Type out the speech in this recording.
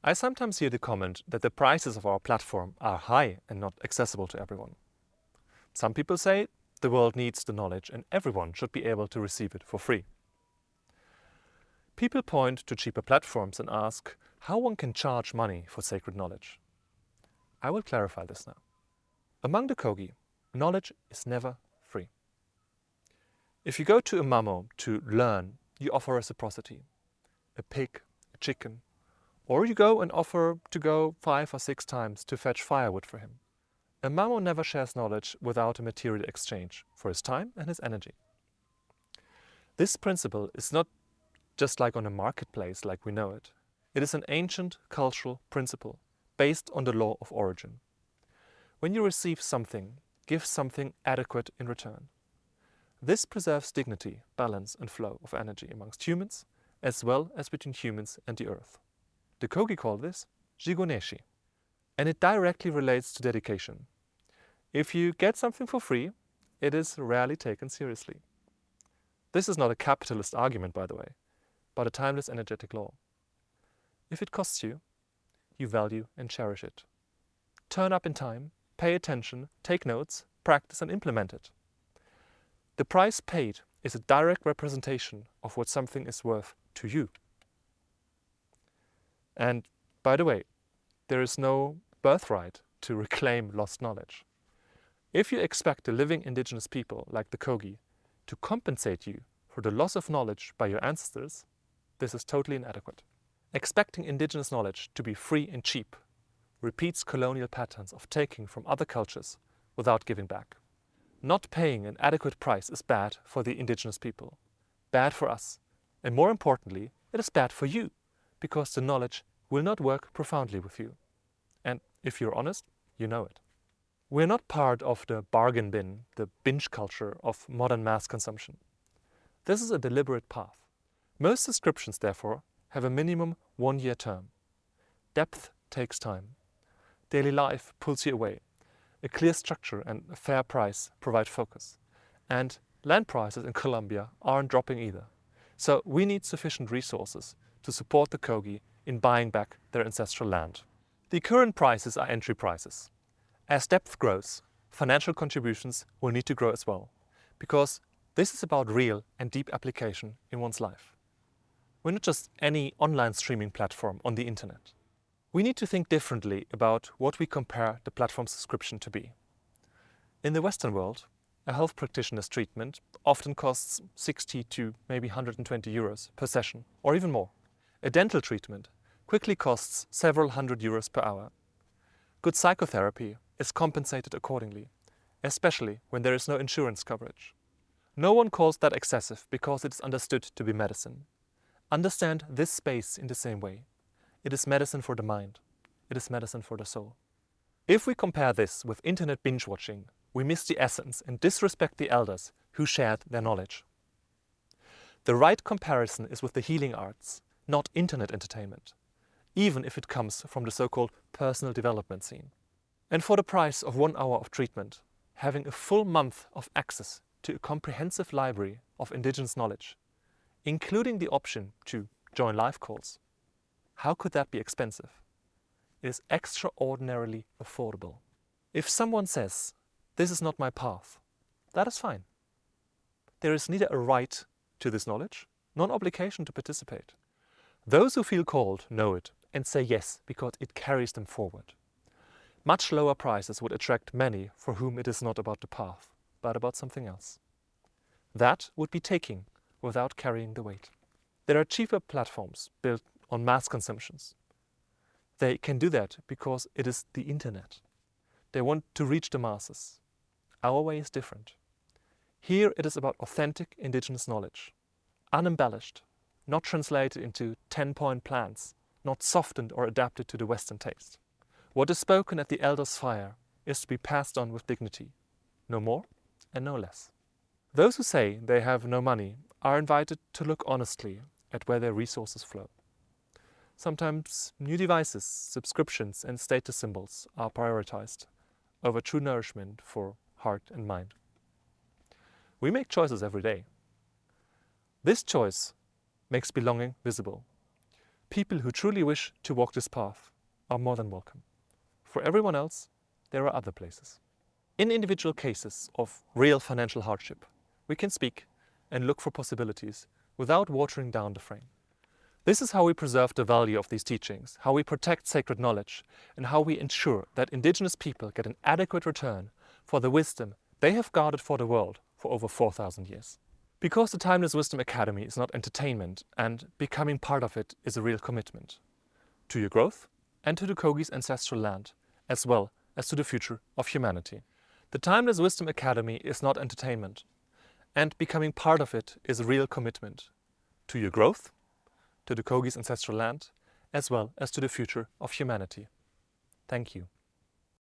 I sometimes hear the comment that the prices of our platform are high and not accessible to everyone. Some people say the world needs the knowledge and everyone should be able to receive it for free. People point to cheaper platforms and ask how one can charge money for sacred knowledge. I will clarify this now. Among the Kogi, knowledge is never free. If you go to a mamo to learn, you offer reciprocity. A pig, a chicken, or you go and offer to go 5 or 6 times to fetch firewood for him. A mamo never shares knowledge without a material exchange for his time and his energy. This principle is not just like on a marketplace like we know it. It is an ancient cultural principle based on the law of origin. When you receive something, give something adequate in return. This preserves dignity, balance and flow of energy amongst humans, as well as between humans and the earth. The Kogi call this Zhigoneshi, and it directly relates to dedication. If you get something for free, it is rarely taken seriously. This is not a capitalist argument, by the way, but a timeless energetic law. If it costs you, you value and cherish it. Turn up in time, pay attention, take notes, practice and implement it. The price paid is a direct representation of what something is worth to you. And by the way, there is no birthright to reclaim lost knowledge. If you expect the living indigenous people, like the Kogi, to compensate you for the loss of knowledge by your ancestors, this is totally inadequate. Expecting indigenous knowledge to be free and cheap repeats colonial patterns of taking from other cultures without giving back. Not paying an adequate price is bad for the indigenous people, bad for us, and more importantly, it is bad for you, because the knowledge will not work profoundly with you. And if you're honest, you know it. We're not part of the bargain bin, the binge culture of modern mass consumption. This is a deliberate path. Most subscriptions, therefore, have a minimum 1-year term. Depth takes time. Daily life pulls you away. A clear structure and a fair price provide focus. And land prices in Colombia aren't dropping either. So we need sufficient resources to support the Kogi in buying back their ancestral land. The current prices are entry prices. As depth grows, financial contributions will need to grow as well, because this is about real and deep application in one's life. We're not just any online streaming platform on the internet. We need to think differently about what we compare the platform subscription to be. In the Western world, a health practitioner's treatment often costs 60 to maybe 120 euros per session, or even more. A dental treatment quickly costs several hundred euros per hour. Good psychotherapy is compensated accordingly, especially when there is no insurance coverage. No one calls that excessive because it is understood to be medicine. Understand this space in the same way. It is medicine for the mind. It is medicine for the soul. If we compare this with internet binge watching, we miss the essence and disrespect the elders who shared their knowledge. The right comparison is with the healing arts, not internet entertainment, even if it comes from the so-called personal development scene. And for the price of 1 hour of treatment, having a full month of access to a comprehensive library of indigenous knowledge, including the option to join live calls, how could that be expensive? It is extraordinarily affordable. If someone says, "This is not my path," that is fine. There is neither a right to this knowledge, nor an obligation to participate. Those who feel called know it and say yes because it carries them forward. Much lower prices would attract many for whom it is not about the path, but about something else. That would be taking without carrying the weight. There are cheaper platforms built on mass consumptions. They can do that because it is the internet. They want to reach the masses. Our way is different. Here it is about authentic indigenous knowledge, unembellished, not translated into 10-point plans, not softened or adapted to the Western taste. What is spoken at the elders' fire is to be passed on with dignity, no more and no less. Those who say they have no money are invited to look honestly at where their resources flow. Sometimes new devices, subscriptions and status symbols are prioritized over true nourishment for heart and mind. We make choices every day. This choice makes belonging visible. People who truly wish to walk this path are more than welcome. For everyone else, there are other places. In individual cases of real financial hardship, we can speak and look for possibilities without watering down the frame. This is how we preserve the value of these teachings, how we protect sacred knowledge, and how we ensure that indigenous people get an adequate return for the wisdom they have guarded for the world for over 4,000 years. Because the Timeless Wisdom Academy is not entertainment, and becoming part of it is a real commitment to your growth and to the Kogi's ancestral land, as well as to the future of humanity. The Timeless Wisdom Academy is not entertainment, and becoming part of it is a real commitment to your growth, to the Kogi's ancestral land, as well as to the future of humanity. Thank you.